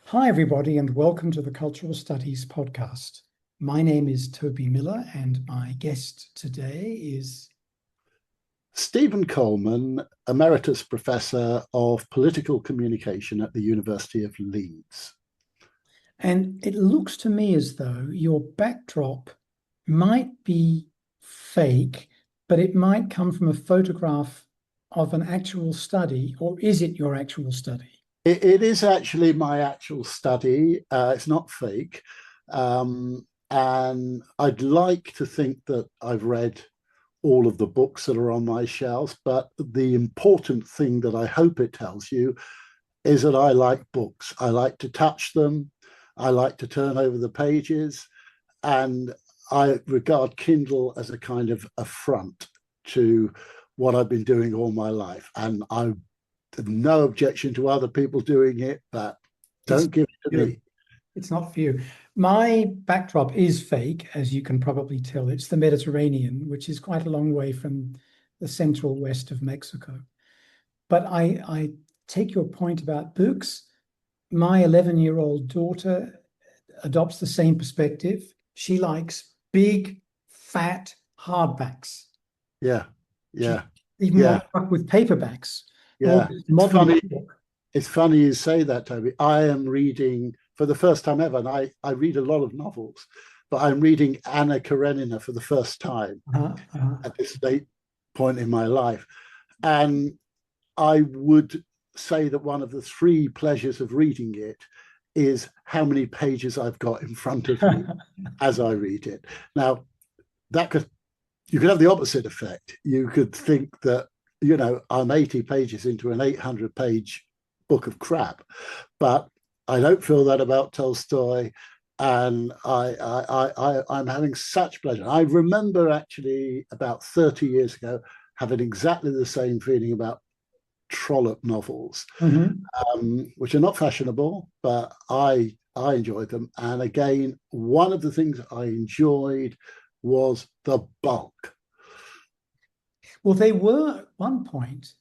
Hi, everybody, and welcome to the Cultural Studies podcast. My name is Toby Miller, and my guest today is Stephen Coleman, Emeritus Professor of Political Communication at the University of Leeds. and it looks to me as though your backdrop might be fake, but it might come from a photograph of an actual study, or is it your actual study? It is actually my actual study. It's not fake. And I'd like to think that I've read all of the books that are on my shelves, but the important thing that I hope it tells you is that I like books. I like to touch them. I like to turn over the pages. And I regard Kindle as a kind of affront to what I've been doing all my life. And I have no objection to other people doing it, but It's don't give it to you. me. It's not for you. My backdrop is fake, as you can probably tell. It's the Mediterranean, which is quite a long way from the central west of Mexico. But I take your point about books. My 11-year-old daughter adopts the same perspective. She likes big, fat hardbacks. Yeah, She yeah, even yeah, wants up with paperbacks. All yeah. this It's modern funny. book. It's funny you say that, Toby. I am reading for the first time ever, and I read a lot of novels, but I'm reading Anna Karenina for the first time Uh, uh, at this late point in my life. And I would say that one of the three pleasures of reading it is how many pages I've got in front of me as I read it. Now, that could you could have the opposite effect. You could think that, I'm 80 pages into an 800-page book of crap, but I don't feel that about Tolstoy. And I'm having such pleasure. I remember actually about 30 years ago having exactly the same feeling about Trollope novels, mhm. which are not fashionable, but I enjoyed them. And again, one of the things I enjoyed was the bulk. Well, they were at one point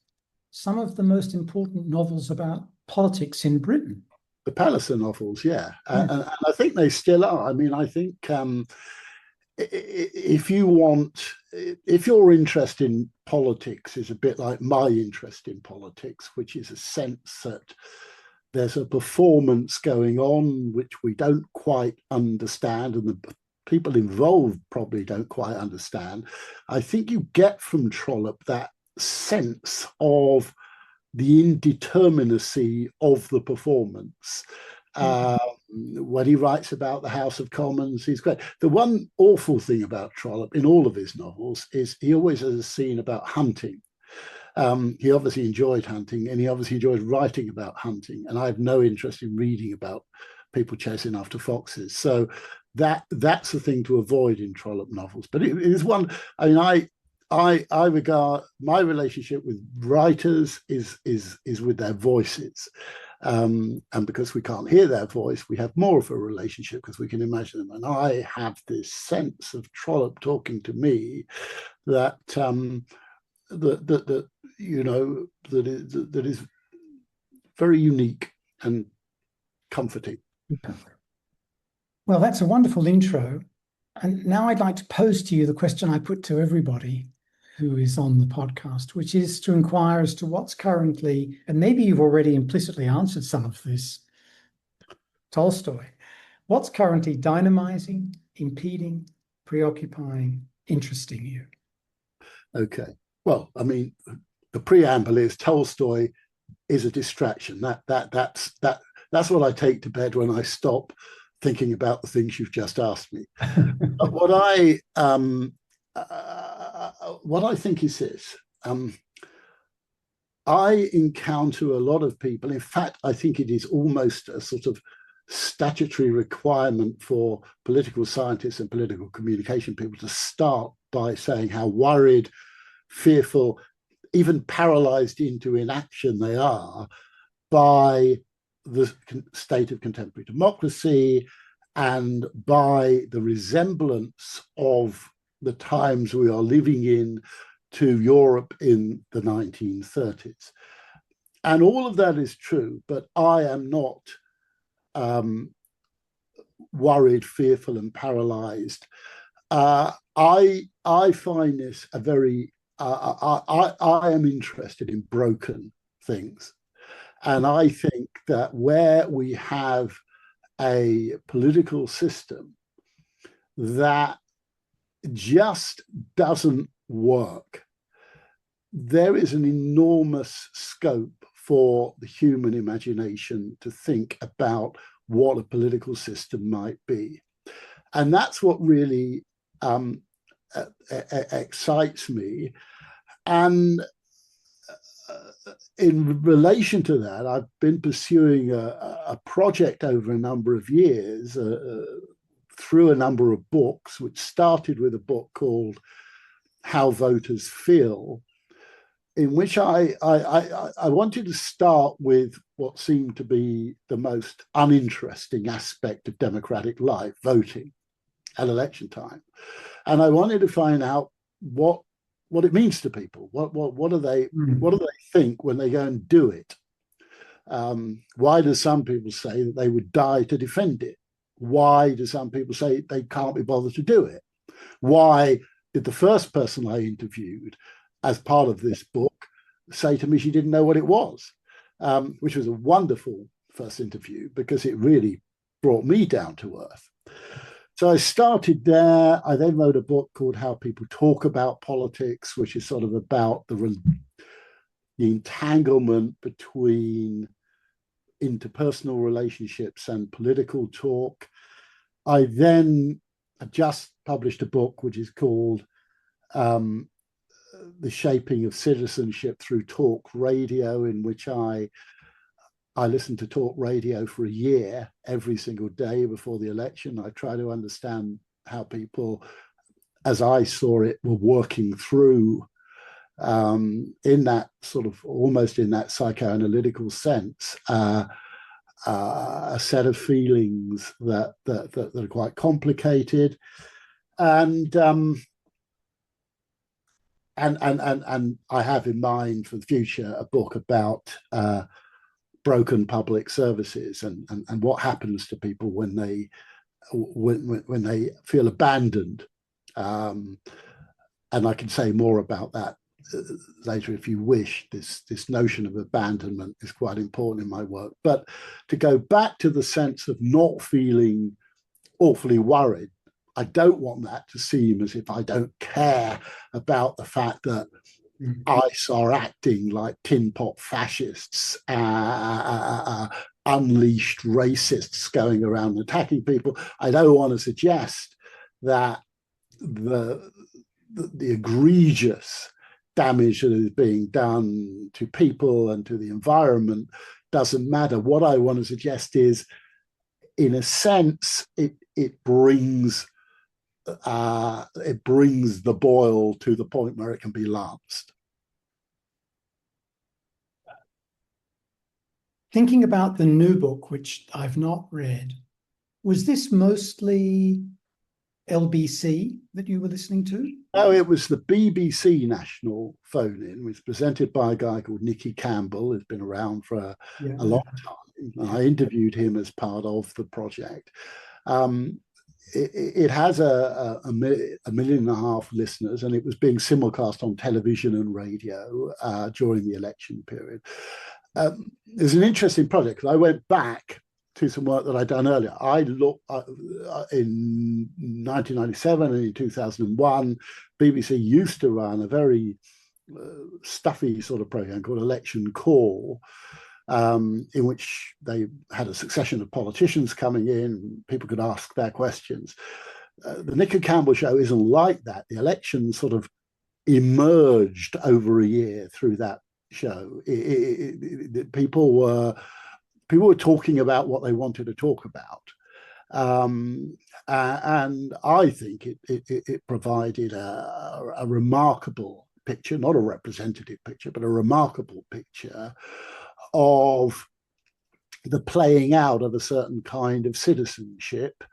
some of the most important novels about politics in Britain. The Palliser novels, yeah, Yeah. and I think they still are. I mean, I think if you want, if your interest in politics is a bit like my interest in politics, which is a sense that there's a performance going on which we don't quite understand, and the people involved probably don't quite understand. I think you get from Trollope that sense of the indeterminacy of the performance. Mm. Um, when he writes about the House of Commons, he's great. The one awful thing about Trollope in all of his novels is he always has a scene about hunting. He obviously enjoyed hunting, and he obviously enjoyed writing about hunting. And I have no interest in reading about people chasing after foxes. So that's the thing to avoid in Trollope novels. But it is one. I mean, I regard my relationship with writers is with their voices. And because we can't hear their voice, we have more of a relationship because we can imagine them. And I have this sense of Trollope talking to me that that that is very unique and comforting. Well, that's a wonderful intro. And now I'd like to pose to you the question I put to everybody who is on the podcast, which is to inquire as to what's currently, and maybe you've already implicitly answered some of this, Tolstoy. What's currently dynamizing, impeding, preoccupying, interesting you? Okay. Well, I mean, the preamble is Tolstoy is a distraction. That's what I take to bed when I stop thinking about the things you've just asked me. But what I think is this. I encounter a lot of people. In fact, I think it is almost a sort of statutory requirement for political scientists and political communication people to start by saying how worried, fearful, even paralyzed into inaction they are by the state of contemporary democracy and by the resemblance of the times we are living in to Europe in the 1930s. And all of that is true, but I am not worried, fearful, and paralyzed. I find this a very I am interested in broken things, and I think that where we have a political system that just doesn't work, there is an enormous scope for the human imagination to think about what a political system might be. And that's what really excites me. And in relation to that, I've been pursuing a project over a number of years through a number of books, which started with a book called How Voters Feel, in which I wanted to start with what seemed to be the most uninteresting aspect of democratic life, voting at election time. And I wanted to find out what it means to people. What do they think when they go and do it? Why do some people say that they would die to defend it? Why do some people say they can't be bothered to do it? Why did the first person I interviewed as part of this book say to me she didn't know what it was, which was a wonderful first interview because it really brought me down to earth. So I started there. I then wrote a book called How People Talk About Politics, which is sort of about the entanglement between interpersonal relationships and political talk. I then just published a book which is called The Shaping of Citizenship Through Talk Radio, in which I listened to talk radio for a year every single day before the election. I try to understand how people, as I saw it, were working through in that sort of almost in that psychoanalytical sense, a set of feelings that are quite complicated, and I have in mind for the future a book about broken public services and what happens to people when they feel abandoned. And I can say more about that later if you wish. This notion of abandonment is quite important in my work. But to go back to the sense of not feeling awfully worried, I don't want that to seem as if I don't care about the fact that ICE are acting like tin pot fascists, unleashed racists going around attacking people. I don't want to suggest that the egregious damage that is being done to people and to the environment doesn't matter. What I want to suggest is, in a sense, it brings the boil to the point where it can be lanced. Thinking about the new book, which I've not read, was this mostly LBC that you were listening to? No, it was the BBC National Phone-In. It was presented by a guy called Nicky Campbell, who's been around for a long time. And I interviewed him as part of the project. It has a 1.5 million listeners, and it was being simulcast on television and radio during the election period. It's an interesting project because I went back to some work that I'd done earlier. I looked in 1997 and in 2001, BBC used to run a very stuffy sort of program called Election Call, in which they had a succession of politicians coming in. People could ask their questions. The Nicky Campbell show isn't like that. The election sort of emerged over a year through that show. People were talking about what they wanted to talk about, and I think it provided a remarkable picture, not a representative picture, but a remarkable picture of the playing out of a certain kind of citizenship,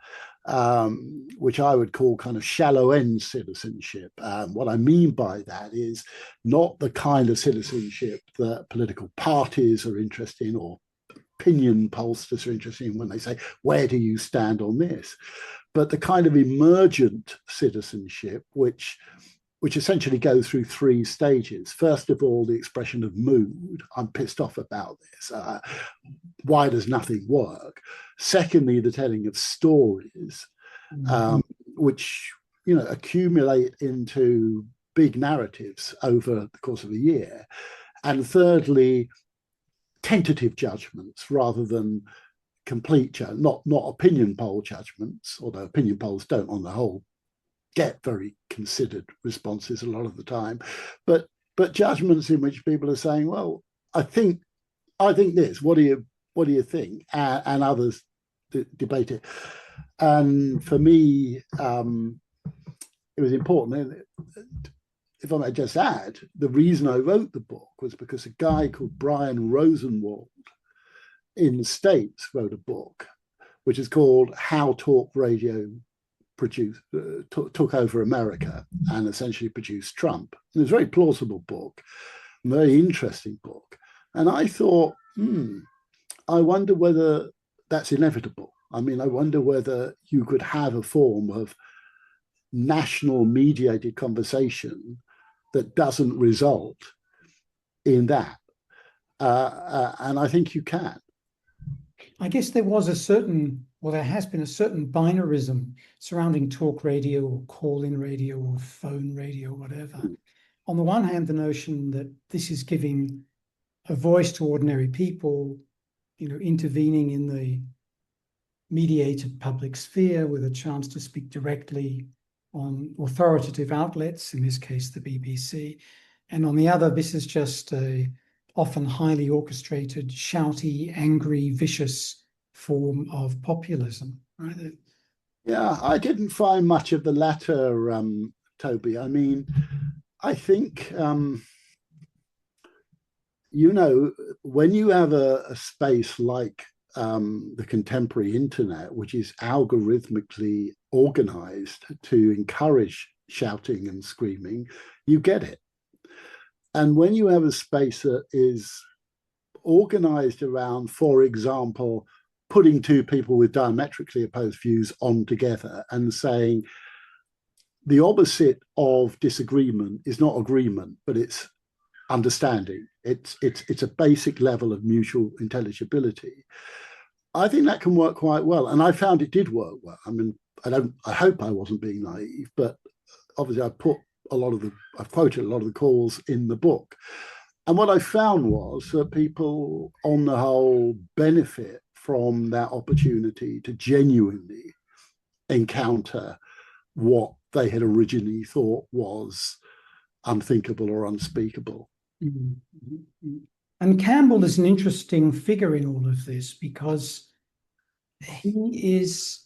which I would call kind of shallow end citizenship. What I mean by that is not the kind of citizenship that political parties are interested in or opinion pollsters are interested in when they say, where do you stand on this? But the kind of emergent citizenship, which essentially goes through three stages. First of all, the expression of mood. I'm pissed off about this. Why does nothing work? Secondly, the telling of stories, which accumulate into big narratives over the course of a year. And thirdly, tentative judgments rather than complete not opinion poll judgments, although opinion polls don't on the whole get very considered responses a lot of the time, but judgments in which people are saying, well, I think this, what do you think, and others debate it. And for me, it was important. If I may just add, the reason I wrote the book was because a guy called Brian Rosenwald in the States wrote a book which is called How Talk Radio took over America and essentially produced Trump. It was a very plausible book, a very interesting book. And I thought, I wonder whether that's inevitable. I mean, I wonder whether you could have a form of national mediated conversation that doesn't result in that. And I think you can. I guess there has been a certain binarism surrounding talk radio or call-in radio or phone radio, or whatever. On the one hand, the notion that this is giving a voice to ordinary people, intervening in the mediated public sphere with a chance to speak directly on authoritative outlets, in this case, the BBC. And on the other, this is just a often highly orchestrated, shouty, angry, vicious form of populism, right? Yeah, I didn't find much of the latter, Toby. I mean, I think, when you have a space like the contemporary internet, which is algorithmically organized to encourage shouting and screaming, you get it. And when you have a space that is organized around, for example, putting two people with diametrically opposed views on together and saying the opposite of disagreement is not agreement, but it's understanding. It's a basic level of mutual intelligibility. I think that can work quite well, and I found it did work well. I mean, I hope I wasn't being naive, but obviously I've quoted a lot of the calls in the book. And what I found was that people, on the whole, benefit from that opportunity to genuinely encounter what they had originally thought was unthinkable or unspeakable. Mm-hmm. And Campbell is an interesting figure in all of this because he is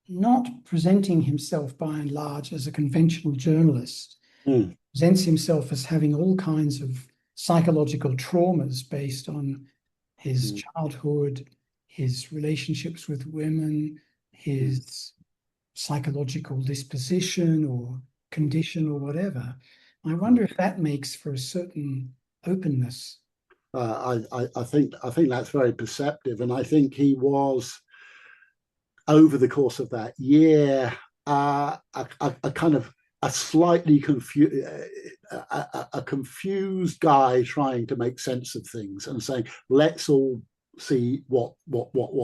not presenting himself by and large as a conventional journalist. He presents himself as having all kinds of psychological traumas based on his childhood, his relationships with women, his psychological disposition or condition or whatever. I wonder if that makes for a certain openness. I think that's very perceptive, and I think he was, over the course of that year, a kind of a slightly confused guy trying to make sense of things and saying, let's all see what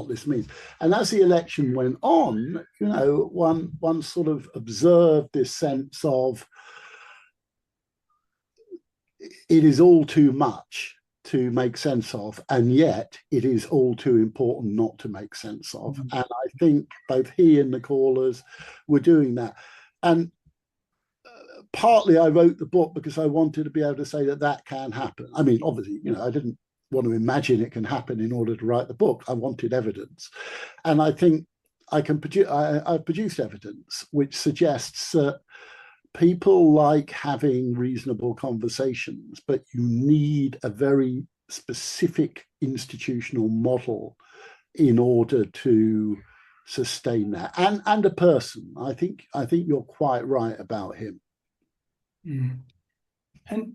this means. And as the election went on, one sort of observed this sense of it is all too much to make sense of, and yet it is all too important not to make sense of. And I think both he and the callers were doing that. And partly I wrote the book because I wanted to be able to say that can happen. I mean, obviously, I didn't want to imagine it can happen in order to write the book. I wanted evidence. And I think I've produced evidence which suggests that people like having reasonable conversations, but you need a very specific institutional model in order to sustain that. And a person. I think you're quite right about him. And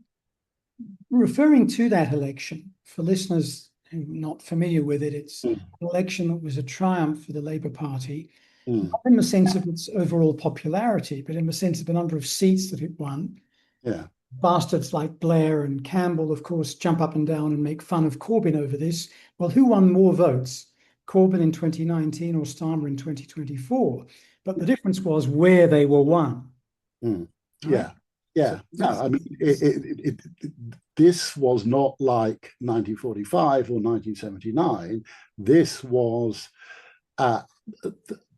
referring to that election, for listeners not familiar with it, it's mm, an election that was a triumph for the Labour Party, mm, not in the sense of its overall popularity, but in the sense of the number of seats that it won. yeah, Bastards like Blair and Campbell, of course, jump up and down and make fun of Corbyn over this. Well, who won more votes, Corbyn in 2019 or Starmer in 2024? But the difference was where they were won. mm, Right? yeah, yeah. So No, I mean, this was not like 1945 or 1979. This was uh,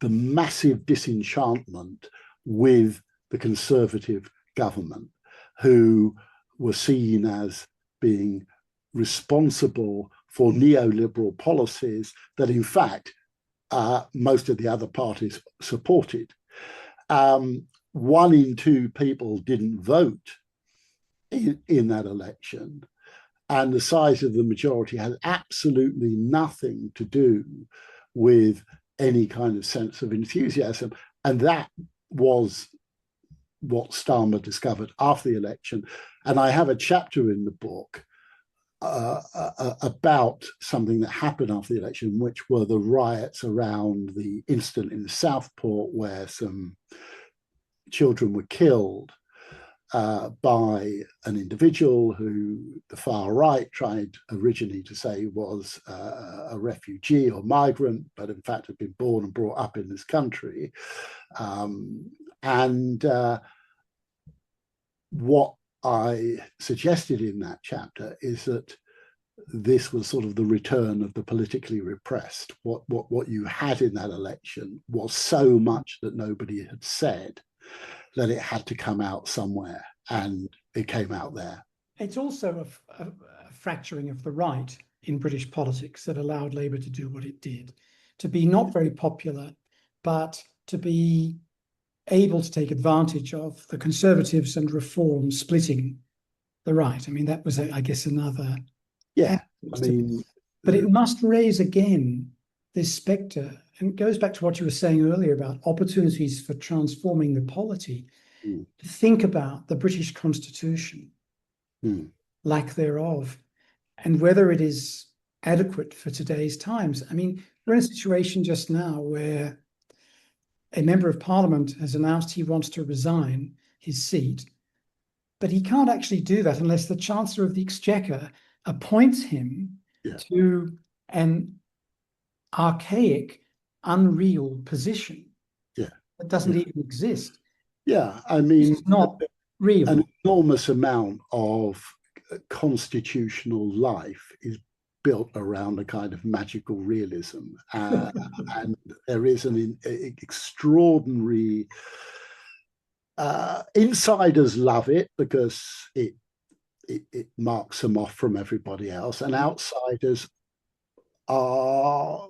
the massive disenchantment with the Conservative government, who were seen as being responsible for neoliberal policies that, in fact, most of the other parties supported. 1 in 2 people didn't vote in that election, and the size of the majority had absolutely nothing to do with any kind of sense of enthusiasm. And that was what Starmer discovered after the election. And I have a chapter in the book about something that happened after the election, which were the riots around the incident in Southport where some children were killed by an individual who the far right tried originally to say was a refugee or migrant, but in fact had been born and brought up in this country. And what I suggested in that chapter is that this was sort of the return of the politically repressed. What you had in that election was so much that nobody had said that it had to come out somewhere, and it came out there. it's also a fracturing of the right in British politics that allowed Labour to do what it did, to be not very popular, but to be able to take advantage of the Conservatives and Reform splitting the right. I mean, that was, I guess, another. Yeah, I mean, but it must raise again this spectre, and it goes back to what you were saying earlier about opportunities for transforming the polity. mm, To think about the British Constitution, mm, lack thereof, and whether it is adequate for today's times. I mean, we're in a situation just now where a member of parliament has announced he wants to resign his seat, but he can't actually do that unless the Chancellor of the Exchequer appoints him yeah, to an archaic, unreal position yeah, that doesn't yeah, even exist. yeah. I This mean, is not real. an enormous amount of constitutional life is built around a kind of magical realism, and there is an extraordinary. Insiders love it because it marks them off from everybody else, and outsiders are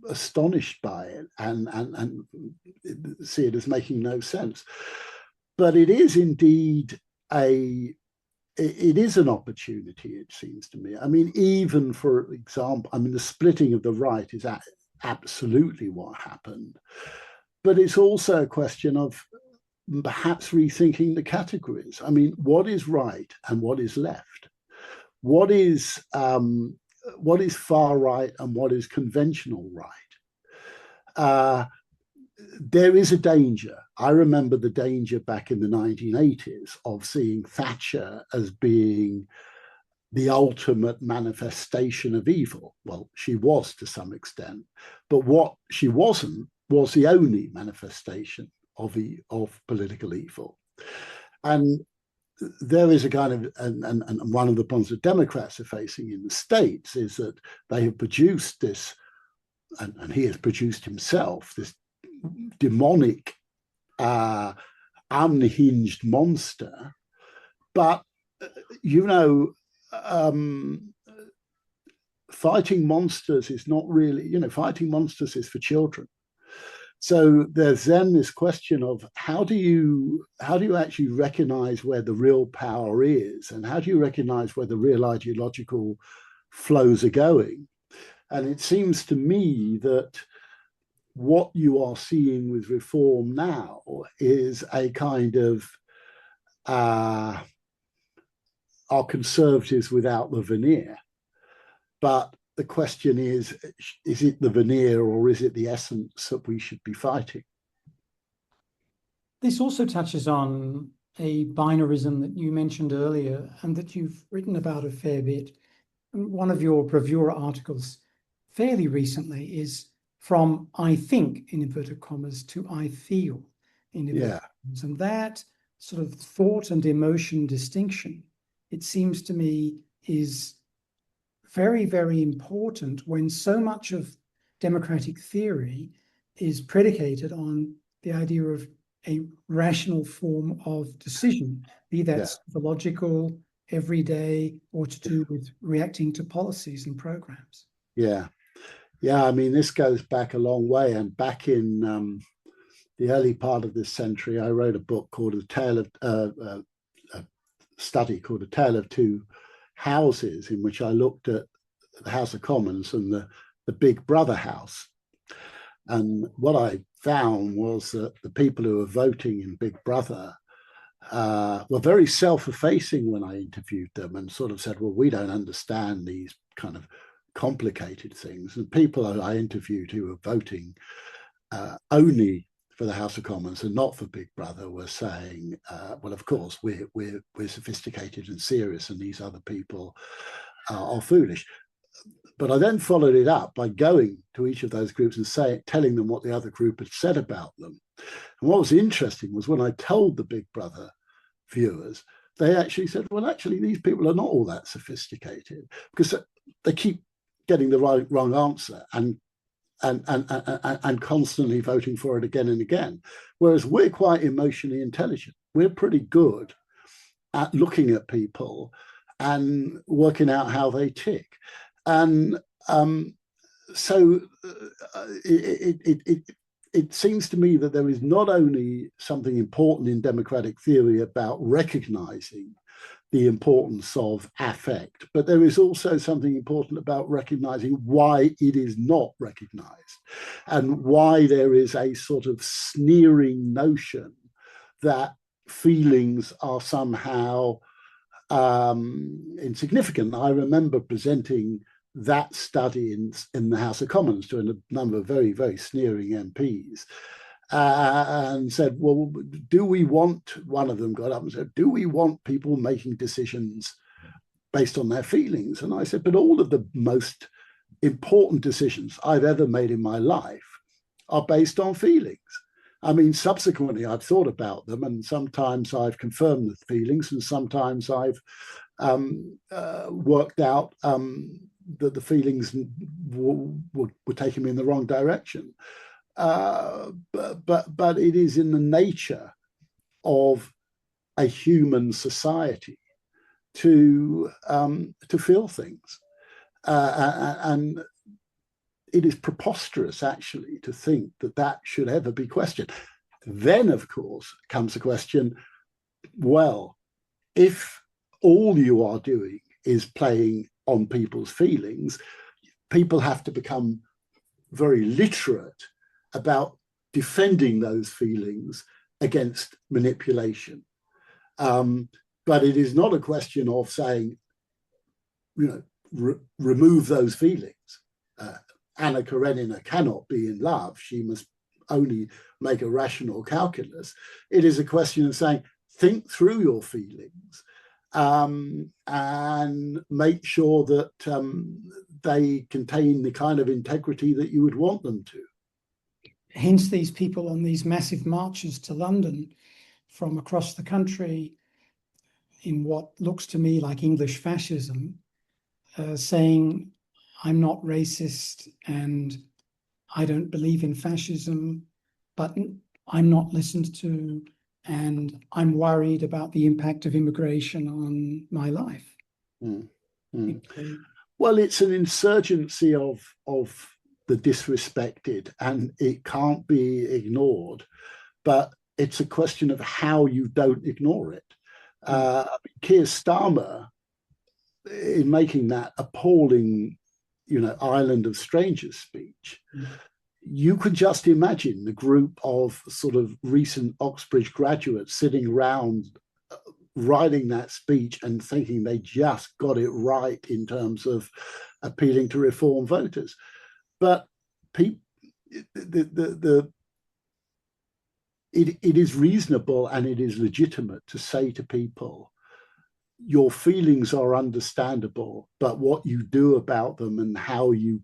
astonished by it and see it as making no sense. But it is indeed it is an opportunity, it seems to me. I mean, even for example, I mean, the splitting of the right is absolutely what happened, but it's also a question of perhaps rethinking the categories. I mean, what is right and what is left? What is far right and what is conventional right? There is a danger. I remember the danger back in the 1980s of seeing Thatcher as being the ultimate manifestation of evil. Well, she was to some extent, but what she wasn't was the only manifestation of political evil. And there is a kind of, and one of the problems that Democrats are facing in the States is that they have produced this, and he has produced himself, this demonic, unhinged monster. But, you know, fighting monsters is not really, fighting monsters is for children. So there's then this question of how do you actually recognize where the real power is, and how do you recognize where the real ideological flows are going? And it seems to me that what you are seeing with reform now is a kind of are conservatives without the veneer, but the question is it the veneer or is it the essence that we should be fighting? This also touches on a binarism that you mentioned earlier and that you've written about a fair bit. One of your bravura articles fairly recently is from I think, in inverted commas, to I feel, in inverted commas. And that sort of thought and emotion distinction, it seems to me, is very, very important when so much of democratic theory is predicated on the idea of a rational form of decision, be that psychological, everyday, or to do with reacting to policies and programs. Yeah. I mean, this goes back a long way. And back in the early part of this century, I wrote a book called a study called A Tale of Two Houses, in which I looked at the House of Commons and the Big Brother house. And what I found was that the people who were voting in Big Brother were very self-effacing when I interviewed them, and sort of said, well, we don't understand these kind of complicated things. And people I interviewed who were voting only for the House of Commons and not for Big Brother were saying, well, of course, we're sophisticated and serious, and these other people are foolish. But I then followed it up by going to each of those groups and telling them what the other group had said about them. And what was interesting was when I told the Big Brother viewers, they actually said, well, actually, these people are not all that sophisticated, because they keep getting the wrong answer and constantly voting for it again and again. Whereas we're quite emotionally intelligent. We're pretty good at looking at people and working out how they tick. And so it seems to me that there is not only something important in democratic theory about recognizing the importance of affect, but there is also something important about recognizing why it is not recognized and why there is a sort of sneering notion that feelings are somehow insignificant. I remember presenting that study in the House of Commons to a number of very, very sneering MPs and said, well, do we want, one of them got up and said, do we want people making decisions based on their feelings? And I said, but all of the most important decisions I've ever made in my life are based on feelings. I mean, subsequently, I've thought about them, and sometimes I've confirmed the feelings, and sometimes I've worked out that the feelings were taking me in the wrong direction. But it is in the nature of a human society to feel things, and it is preposterous, actually, to think that that should ever be questioned. Then, of course, comes the question, well, if all you are doing is playing on people's feelings, people have to become very literate about defending those feelings against manipulation. But it is not a question of saying, remove those feelings. Anna Karenina cannot be in love. She must only make a rational calculus. It is a question of saying, think through your feelings and make sure that they contain the kind of integrity that you would want them to. Hence, these people on these massive marches to London from across the country in what looks to me like English fascism, saying, I'm not racist and I don't believe in fascism, but I'm not listened to and I'm worried about the impact of immigration on my life. Well, it's an insurgency of the disrespected, and it can't be ignored, but it's a question of how you don't ignore it. Keir Starmer, in making that appalling Island of Strangers speech, you could just imagine the group of sort of recent Oxbridge graduates sitting around writing that speech and thinking they just got it right in terms of appealing to reform voters. But people, it is reasonable and it is legitimate to say to people, your feelings are understandable, but what you do about them and how you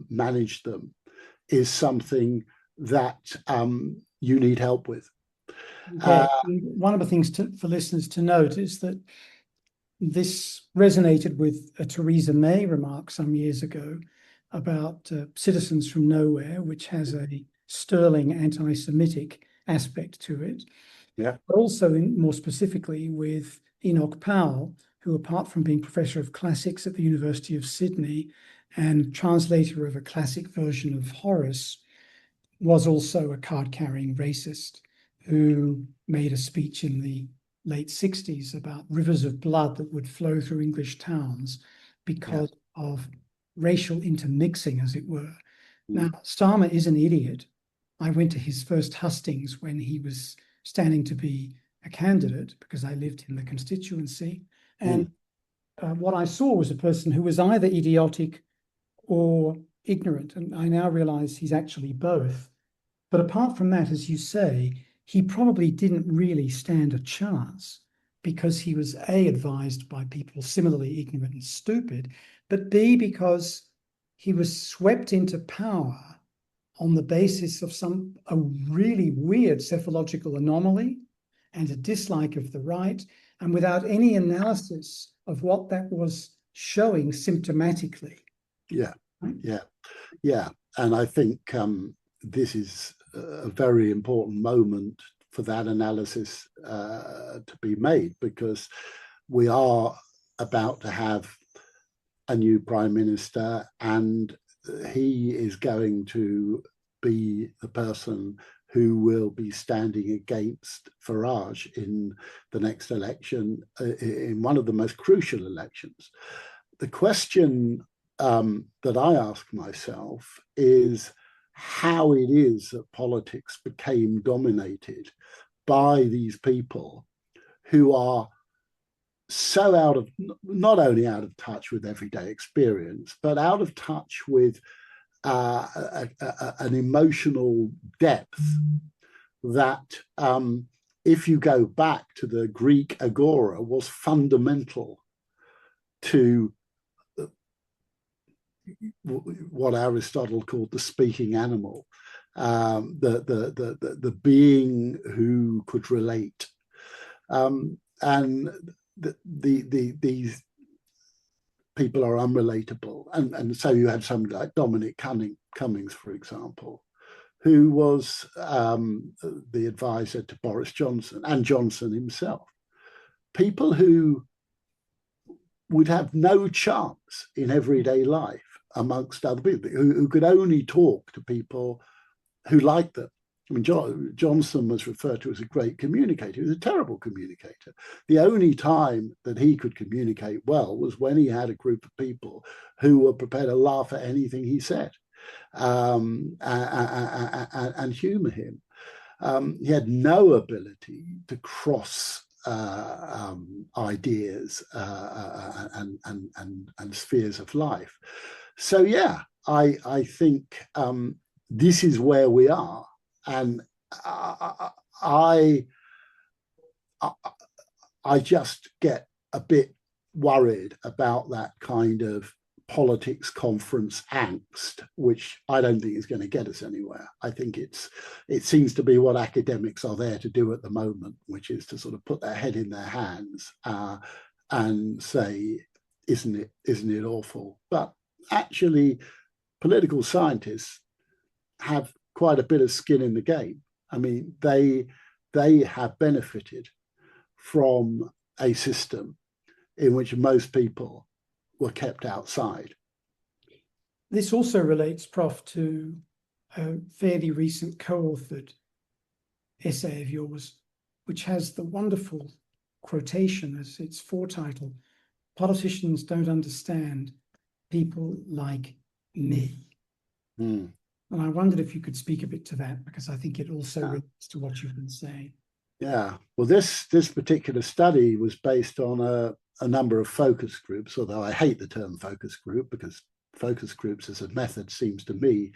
manage them is something that you need help with. Yeah, one of the things for listeners to note is that this resonated with a Theresa May remark some years ago about Citizens from Nowhere, which has a sterling anti-Semitic aspect to it. Yeah. But also more specifically with Enoch Powell, who, apart from being professor of classics at the University of Sydney and translator of a classic version of Horace, was also a card-carrying racist who made a speech in the late 60s about rivers of blood that would flow through English towns because of racial intermixing, as it were. Now, Starmer is an idiot. I went to his first hustings when he was standing to be a candidate because I lived in the constituency. And what I saw was a person who was either idiotic or ignorant. And I now realize he's actually both. But apart from that, as you say, he probably didn't really stand a chance because he was A, advised by people similarly ignorant and stupid, but B, because he was swept into power on the basis of a really weird cephalological anomaly and a dislike of the right, and without any analysis of what that was showing symptomatically. Yeah, right? Yeah. And I think this is a very important moment for that analysis to be made, because we are about to have a new prime minister, and he is going to be the person who will be standing against Farage in the next election, in one of the most crucial elections. The question that I ask myself is how it is that politics became dominated by these people who are so not only out of touch with everyday experience, but out of touch with an emotional depth that, if you go back to the Greek agora, was fundamental to what Aristotle called the speaking animal, the being who could relate, and these people are unrelatable, and so you had somebody like Dominic Cummings, for example, who was the advisor to Boris Johnson and Johnson himself. People who would have no chance in everyday life amongst other people, who could only talk to people who liked them. I mean, Johnson was referred to as a great communicator. He was a terrible communicator. The only time that he could communicate well was when he had a group of people who were prepared to laugh at anything he said, and humor him. He had no ability to cross ideas and spheres of life. So yeah, I think this is where we are, and I just get a bit worried about that kind of politics conference angst, which I don't think is going to get us anywhere. I think it seems to be what academics are there to do at the moment, which is to sort of put their head in their hands and say, isn't it awful? But actually, political scientists have quite a bit of skin in the game. I mean, they have benefited from a system in which most people were kept outside. This also relates, Prof, to a fairly recent co-authored essay of yours, which has the wonderful quotation as its foretitle: "Politicians don't understand people like me." And I wondered if you could speak a bit to that, because I think it also relates to what you've been saying. Yeah, well, this particular study was based on a number of focus groups, although I hate the term focus group because focus groups as a method seems to me,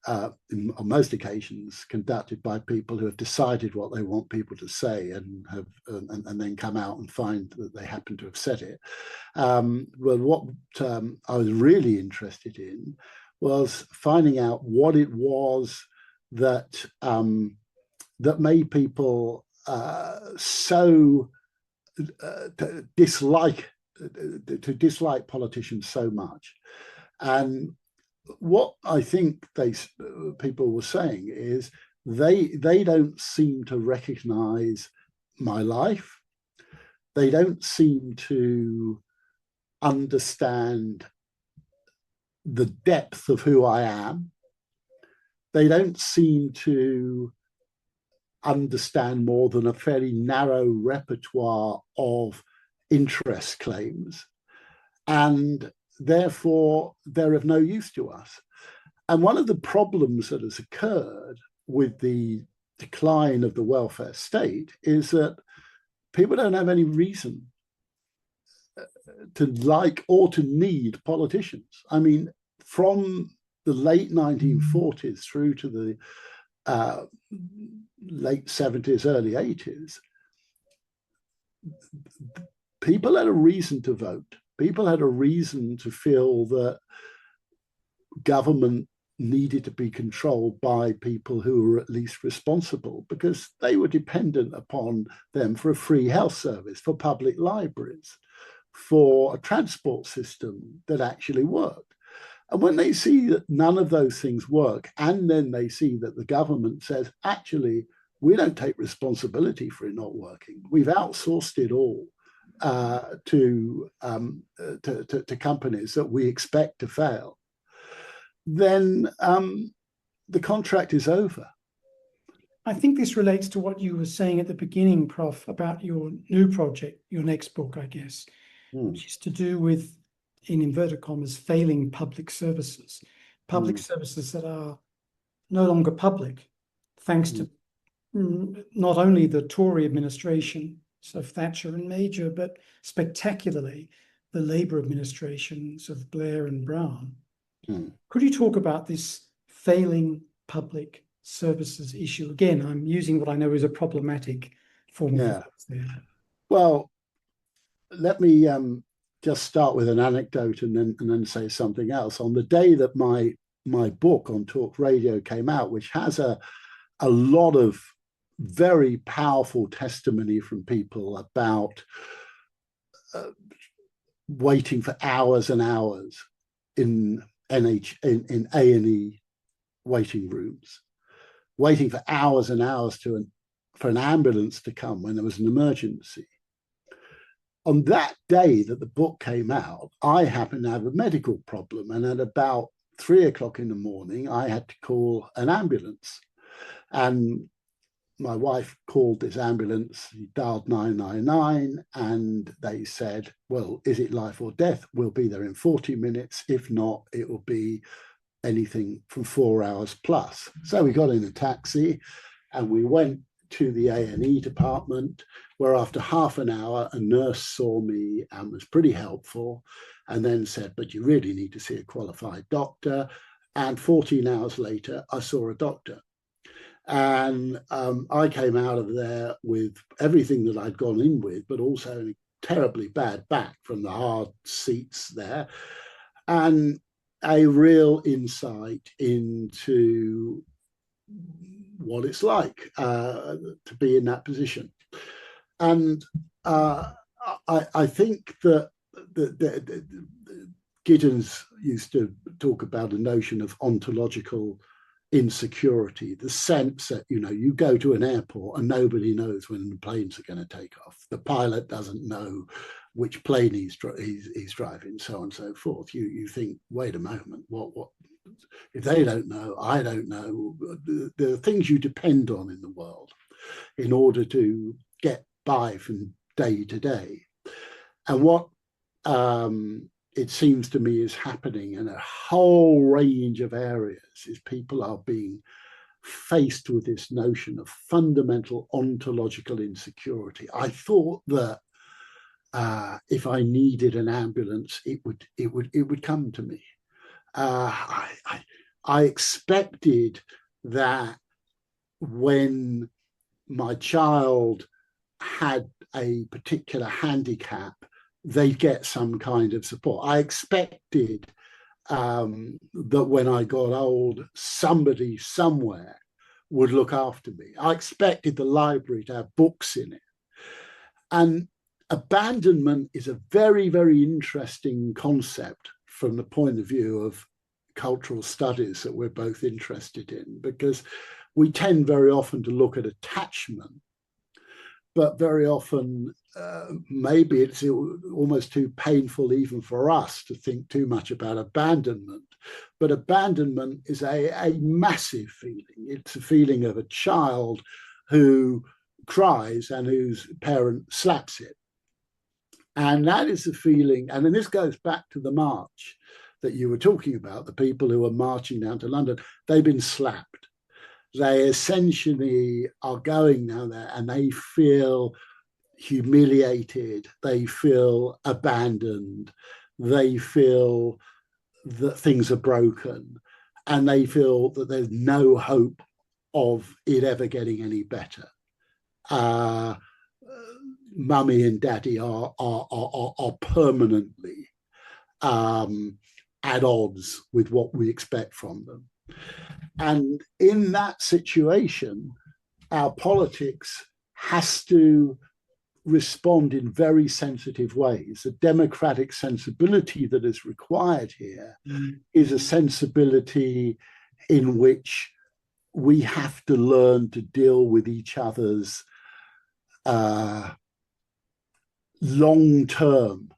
on most occasions, conducted by people who have decided what they want people to say and have and then come out and find that they happen to have said it. Well, what I was really interested in was finding out what it was that that made people so dislike politicians so much. And what I think people were saying is they don't seem to recognize my life. They don't seem to understand the depth of who I am. They don't seem to understand more than a fairly narrow repertoire of interest claims. And therefore, they're of no use to us. And one of the problems that has occurred with the decline of the welfare state is that people don't have any reason to like or to need politicians. I mean, from the late 1940s through to the late 70s, early 80s, people had a reason to vote. People had a reason to feel that government needed to be controlled by people who were at least responsible, because they were dependent upon them for a free health service, for public libraries, for a transport system that actually worked. And when they see that none of those things work, and then they see that the government says, actually, we don't take responsibility for it not working, we've outsourced it all to companies that we expect to fail, then the contract is over. I think this relates to what you were saying at the beginning, Prof, about your new project, your next book, I guess, which is to do with, in inverted commas, failing public services that are no longer public, thanks to not only the Tory administration, so Thatcher and Major, but spectacularly the Labour administrations of Blair and Brown. Could you talk about this failing public services issue? Again, I'm using what I know is a problematic form of there. Well, let me just start with an anecdote and then say something else. On the day that my book on Talk Radio came out, which has a lot of very powerful testimony from people about waiting for hours and hours in A&E waiting rooms, waiting for hours and hours for an ambulance to come when there was an emergency. On that day that the book came out, I happened to have a medical problem, and at about 3 o'clock in the morning, I had to call an ambulance. And my wife called this ambulance, dialed 999, and they said, well, is it life or death? We'll be there in 40 minutes. If not, it will be anything from 4 hours plus. So we got in a taxi and we went to the A&E department, where after half an hour, a nurse saw me and was pretty helpful, and then said, but you really need to see a qualified doctor. And 14 hours later, I saw a doctor. And I came out of there with everything that I'd gone in with, but also a terribly bad back from the hard seats there, and a real insight into what it's like to be in that position. And I think that Giddens used to talk about a notion of ontological insecurity, the sense that, you go to an airport and nobody knows when the planes are going to take off. The pilot doesn't know which plane he's driving, so on and so forth. You think, wait a moment, what? If they don't know, I don't know. There are things you depend on in the world in order to get by from day to day. And what it seems to me is happening in a whole range of areas is people are being faced with this notion of fundamental ontological insecurity. I thought that if I needed an ambulance, it would come to me. I expected that when my child had a particular handicap, they'd get some kind of support. I expected that when I got old, somebody somewhere would look after me. I expected the library to have books in it. And abandonment is a very, very interesting concept from the point of view of cultural studies that we're both interested in, because we tend very often to look at attachment, but very often maybe it's almost too painful even for us to think too much about abandonment. But abandonment is a massive feeling. It's a feeling of a child who cries and whose parent slaps it. And that is the feeling, and then this goes back to the march that you were talking about, the people who are marching down to London. They've been slapped. They essentially are going down there and they feel humiliated, they feel abandoned, they feel that things are broken, and they feel that there's no hope of it ever getting any better. Mummy and daddy are permanently at odds with what we expect from them. And in that situation, our politics has to respond in very sensitive ways. The democratic sensibility that is required here is a sensibility in which we have to learn to deal with each other's long-term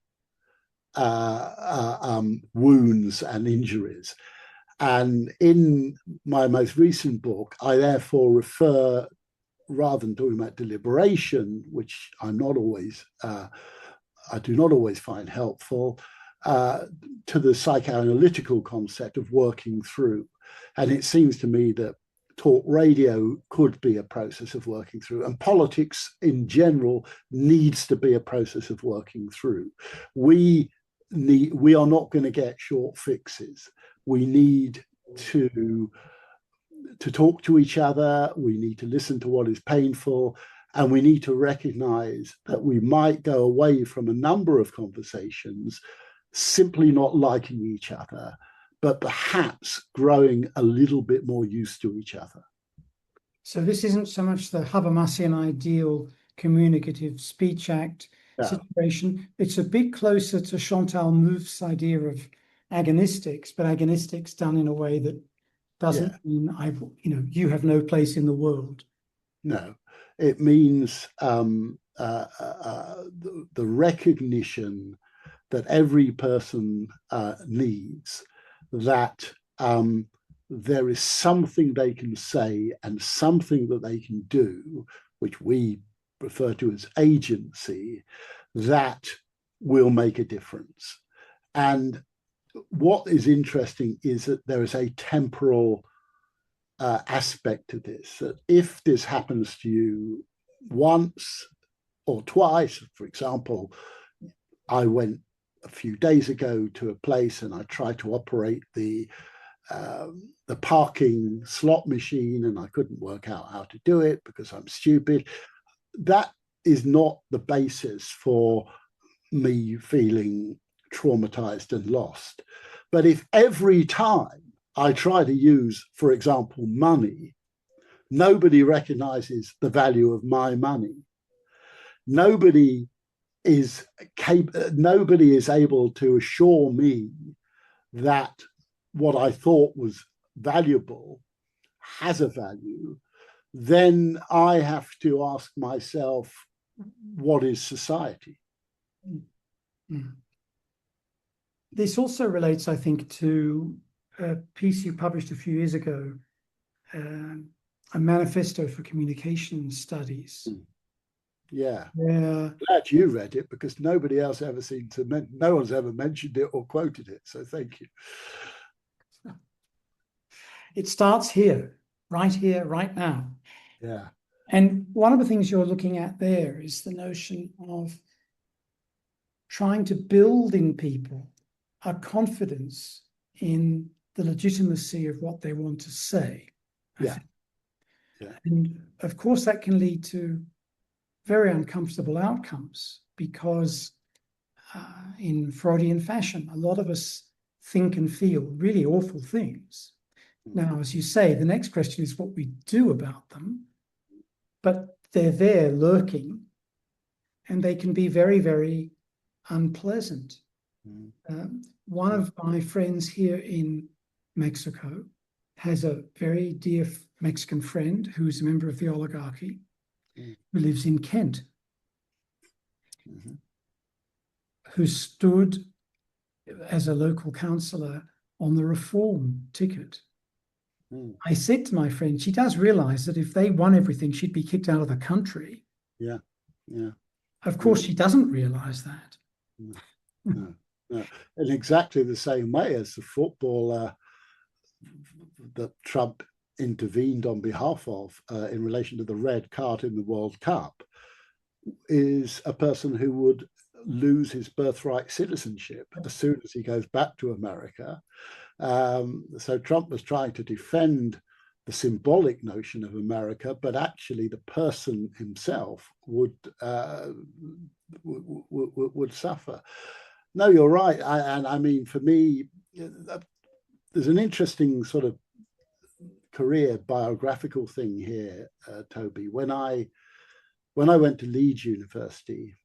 wounds and injuries. And in my most recent book, I therefore refer, rather than talking about deliberation, which I do not always find helpful, to the psychoanalytical concept of working through. And it seems to me that talk radio could be a process of working through, and politics in general needs to be a process of working through. We are not going to get short fixes. We need to talk to each other. We need to listen to what is painful, and we need to recognize that we might go away from a number of conversations simply not liking each other, but perhaps growing a little bit more used to each other. So this isn't so much the Habermasian ideal communicative speech act situation. It's a bit closer to Chantal Mouffe's idea of agonistics, but agonistics done in a way that doesn't mean you have no place in the world. No, it means the recognition that every person needs, that there is something they can say and something that they can do, which we refer to as agency, that will make a difference. And what is interesting is that there is a temporal aspect to this, that if this happens to you once or twice, for example, I went a few days ago to a place and I tried to operate the parking slot machine and I couldn't work out how to do it because I'm stupid. That is not the basis for me feeling traumatized and lost. But if every time I try to use, for example, money, nobody recognizes the value of my money, nobody is able to assure me that what I thought was valuable has a value, then I have to ask myself, what is society? Mm. This also relates, I think, to a piece you published a few years ago, a manifesto for communication studies. Yeah. Yeah. Glad you read it, because nobody else ever seemed to no one's ever mentioned it or quoted it. So thank you. It starts here, right now. Yeah. And one of the things you're looking at there is the notion of trying to build in people a confidence in the legitimacy of what they want to say. Yeah. Yeah. And of course, that can lead to very uncomfortable outcomes because in Freudian fashion, a lot of us think and feel really awful things. Now, as you say, the next question is what we do about them, but they're there lurking and they can be very, very unpleasant. One of my friends here in Mexico has a very dear Mexican friend who's a member of the oligarchy who lives in Kent, who stood as a local councillor on the reform ticket. I said to my friend, she does realize that if they won everything, she'd be kicked out of the country. Yeah. Yeah. Of course, she doesn't realize that. No. In exactly the same way as the footballer that Trump intervened on behalf of in relation to the red card in the World Cup is a person who would lose his birthright citizenship as soon as he goes back to America. So Trump was trying to defend the symbolic notion of America, but actually the person himself would suffer. No, you're right. I mean, for me, there's an interesting sort of career biographical thing here, Toby. When I went to Leeds University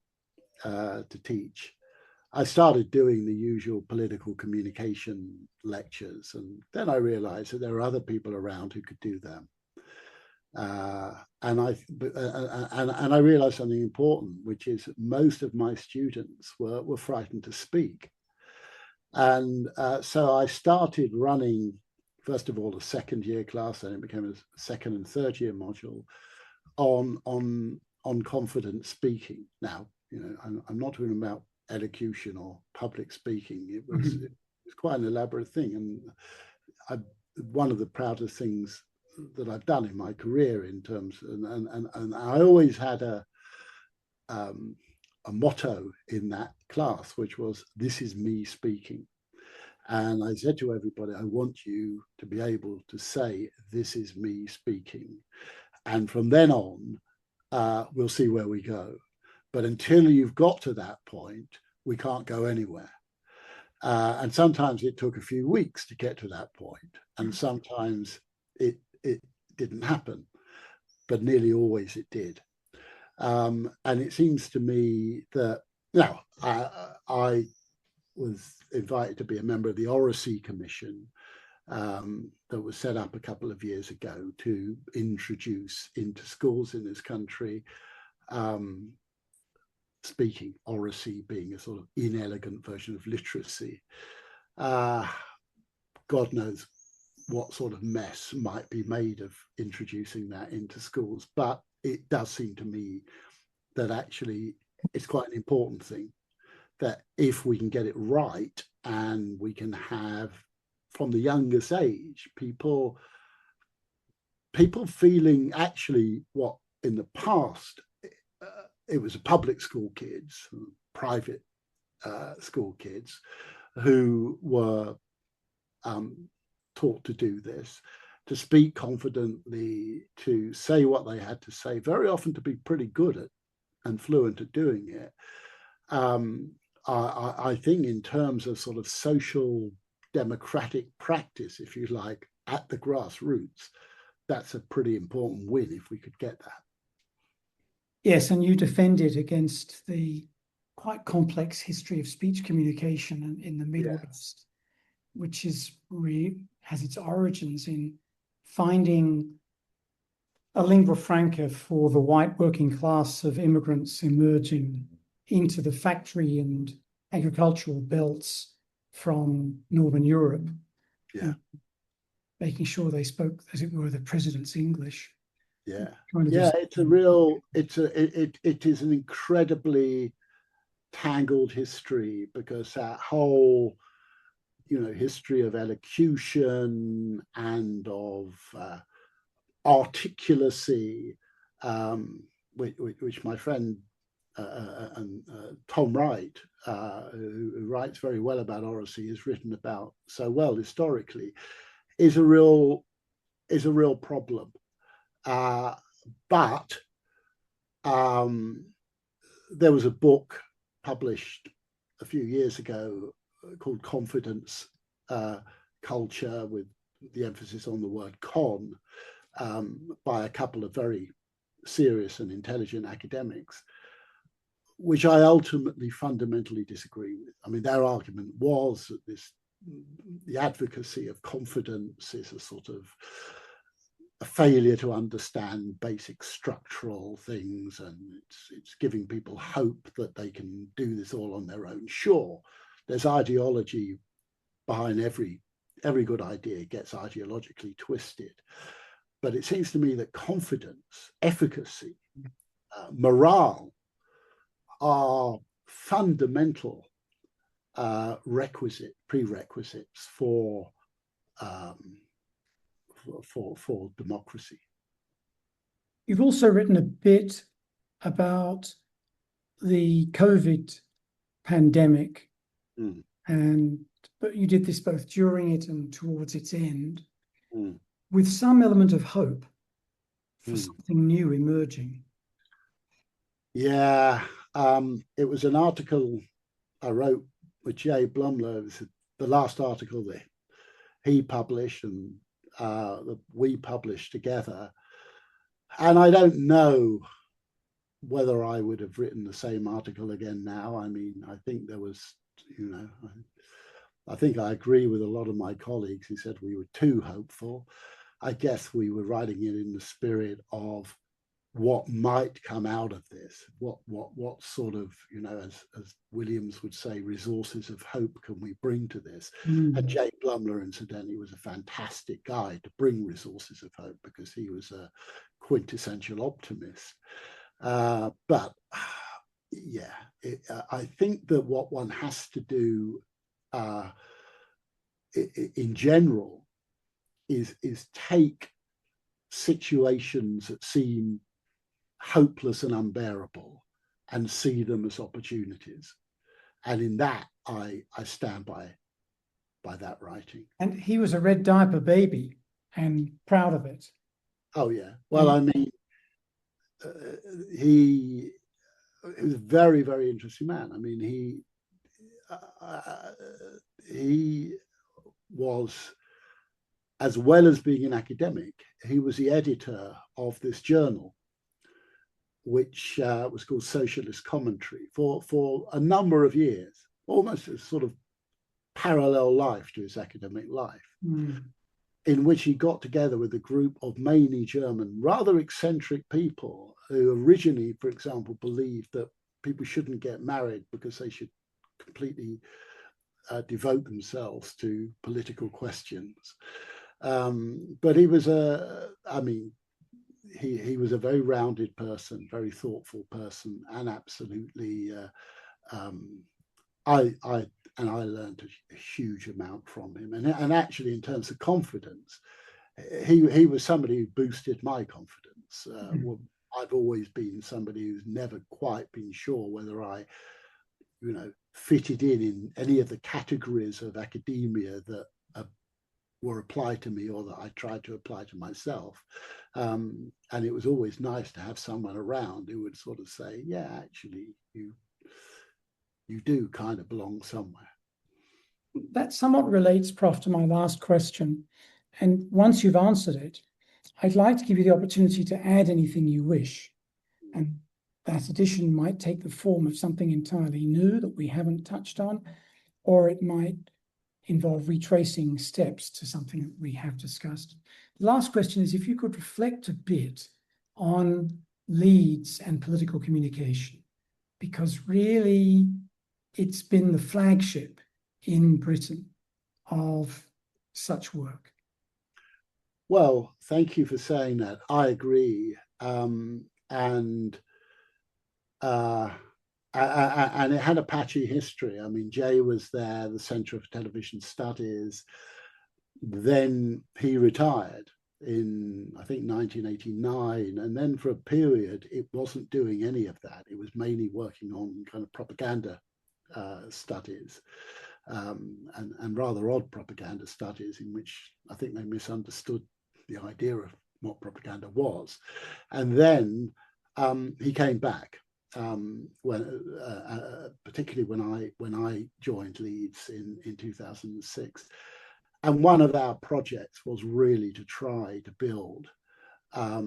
to teach, I started doing the usual political communication lectures, and then I realized that there are other people around who could do them. And I realized something important, which is most of my students were frightened to speak. And so I started running, first of all, a second year class, then it became a second and third year module on confident speaking. Now, I'm not talking about elocution or public speaking. It was quite an elaborate thing, and one of the proudest things that I've done in my career in terms, and I always had a motto in that class, which was, "This is me speaking." And I said to everybody, I want you to be able to say, "This is me speaking." And from then on, we'll see where we go. But until you've got to that point, we can't go anywhere. And sometimes it took a few weeks to get to that point, and sometimes it didn't happen, but nearly always it did. And it seems to me that now I was invited to be a member of the Oracy Commission that was set up a couple of years ago to introduce into schools in this country speaking, oracy being a sort of inelegant version of literacy. God knows what sort of mess might be made of introducing that into schools, but it does seem to me that actually it's quite an important thing, that if we can get it right and we can have from the youngest age people feeling actually what in the past it was public school kids, private school kids who were taught to do this, to speak confidently, to say what they had to say, very often to be pretty good at and fluent at doing it. I think in terms of sort of social democratic practice, if you like, at the grassroots, that's a pretty important win if we could get that. Yes, and you defended against the quite complex history of speech communication in the Middle East, which has its origins in finding a lingua franca for the white working class of immigrants emerging into the factory and agricultural belts from Northern Europe. Making sure they spoke, as it were, the president's English. It is an incredibly tangled history, because that whole history of elocution and of articulacy, which my friend Tom Wright, who writes very well about oracy, has written about so well historically, is a real problem. But there was a book published a few years ago called Confidence Culture, with the emphasis on the word con, by a couple of very serious and intelligent academics, which I ultimately fundamentally disagree with. I mean, their argument was that the advocacy of confidence is a sort of a failure to understand basic structural things, and it's giving people hope that they can do this all on their own. Sure, there's ideology behind every good idea gets ideologically twisted. But it seems to me that confidence, efficacy, morale are fundamental prerequisites for democracy. You've also written a bit about the COVID pandemic, but you did this both during it and towards its end, with some element of hope for something new emerging. Yeah, it was an article I wrote with Jay Blumler. It was the last article that he published and that we published together. And I don't know whether I would have written the same article again now. I mean, I think there was, I think I agree with a lot of my colleagues who said we were too hopeful. I guess we were writing it in the spirit of what might come out of this, what sort of, as Williams would say, resources of hope can we bring to this? And Jay Blumler, incidentally, was a fantastic guy to bring resources of hope, because he was a quintessential optimist. But yeah, I think that what one has to do in general is take situations that seem hopeless and unbearable and see them as opportunities. And in that, I stand by that writing. And he was a red diaper baby and proud of it. Oh, yeah. Well, I mean, he was a very, very interesting man. I mean, he was, as well as being an academic, he was the editor of this journal, which was called Socialist Commentary, for a number of years, almost a sort of parallel life to his academic life, in which he got together with a group of mainly German, rather eccentric people who originally, for example, believed that people shouldn't get married because they should completely devote themselves to political questions. But he was he was a very rounded person, very thoughtful person, and absolutely, I learned a huge amount from him. And actually, in terms of confidence, he was somebody who boosted my confidence. I've always been somebody who's never quite been sure whether I, fitted in any of the categories of academia that were applied to me or that I tried to apply to myself. And it was always nice to have someone around who would sort of say, yeah, actually, you do kind of belong somewhere. That somewhat relates, Prof, to my last question. And once you've answered it, I'd like to give you the opportunity to add anything you wish. And that addition might take the form of something entirely new that we haven't touched on, or it might involve retracing steps to something that we have discussed. The last question is if you could reflect a bit on Leeds and political communication, because really it's been the flagship in Britain of such work. Well, thank you for saying that. I agree. And it had a patchy history. I mean, Jay was there, the Centre for Television Studies. Then he retired. in, I think, 1989. And then for a period, it wasn't doing any of that. It was mainly working on kind of propaganda studies, and rather odd propaganda studies, in which I think they misunderstood the idea of what propaganda was. And then he came back, particularly when I joined Leeds in 2006. And one of our projects was really to try to build a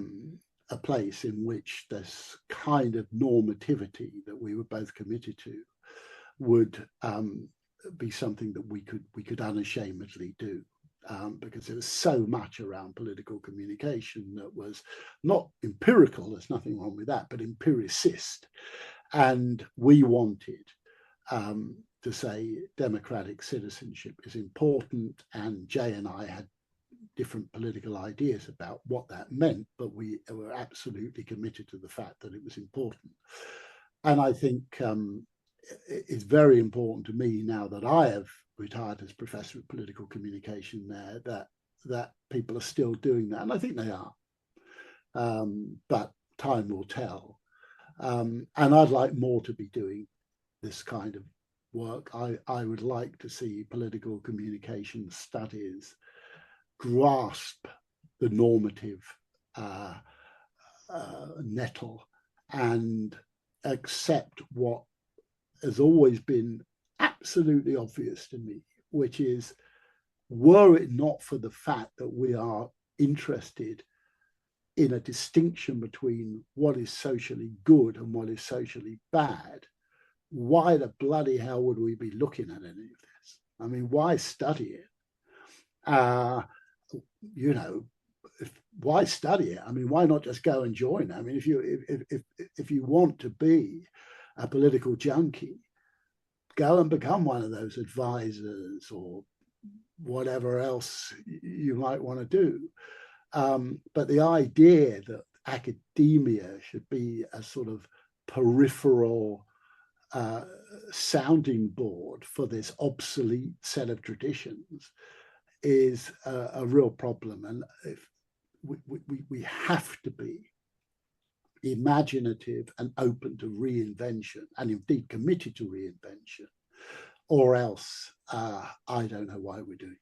place in which this kind of normativity that we were both committed to would be something that we could unashamedly do. Because there was so much around political communication that was not empirical, there's nothing wrong with that, but empiricist. And we wanted to say democratic citizenship is important, and Jay and I had different political ideas about what that meant, but we were absolutely committed to the fact that it was important. And I think it's very important to me, now that I have retired as Professor of Political Communication there, that people are still doing that, and I think they are, but time will tell. And I'd like more to be doing this kind of work. I would like to see political communication studies grasp the normative nettle and accept what has always been absolutely obvious to me, which is, were it not for the fact that we are interested in a distinction between what is socially good and what is socially bad, why the bloody hell would we be looking at any of this? I mean, why study it? Why study it? I mean, why not just go and join? I mean, if you want to be a political junkie, go and become one of those advisors or whatever else you might want to do. But the idea that academia should be a sort of peripheral sounding board for this obsolete set of traditions is a real problem. And if we have to be imaginative and open to reinvention, and indeed committed to reinvention, or else I don't know why we're doing it.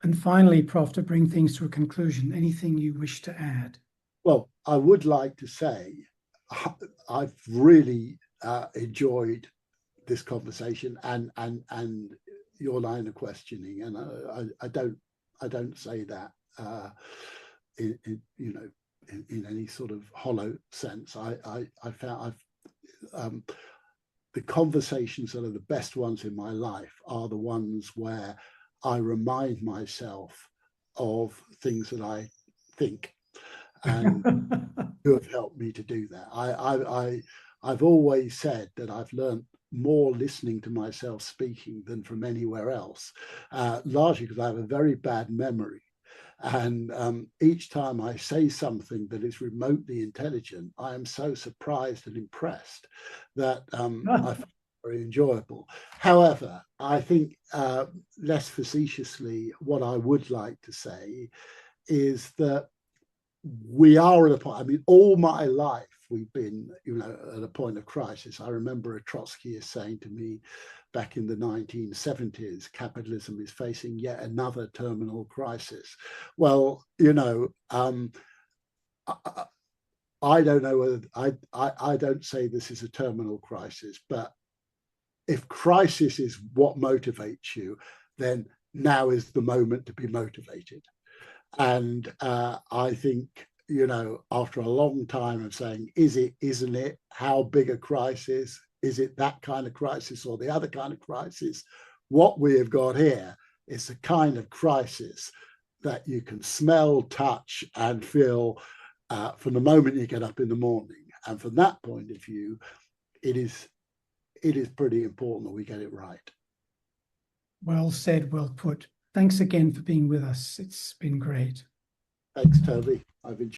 And finally, Prof, to bring things to a conclusion, anything you wish to add? Well, I would like to say I've really enjoyed this conversation and your line of questioning, and I don't say that in any sort of hollow sense. I found the conversations that are the best ones in my life are the ones where I remind myself of things that I think, and who have helped me to do that. I've always said that I've learned more listening to myself speaking than from anywhere else, largely because I have a very bad memory. And each time I say something that is remotely intelligent, I am so surprised and impressed that I find it very enjoyable. However, I think less facetiously, what I would like to say is that we are at a point, I mean, all my life we've been, at a point of crisis. I remember a Trotskyist saying to me back in the 1970s, capitalism is facing yet another terminal crisis. Well, I don't know whether, I don't say this is a terminal crisis, but if crisis is what motivates you, then now is the moment to be motivated. And I think, after a long time of saying, is it, isn't it, how big a crisis, is it that kind of crisis or the other kind of crisis, what we have got here is the kind of crisis that you can smell, touch, and feel from the moment you get up in the morning. And from that point of view, it is pretty important that we get it right. Well said, well put. Thanks again for being with us. It's been great. Thanks, Toby. I've enjoyed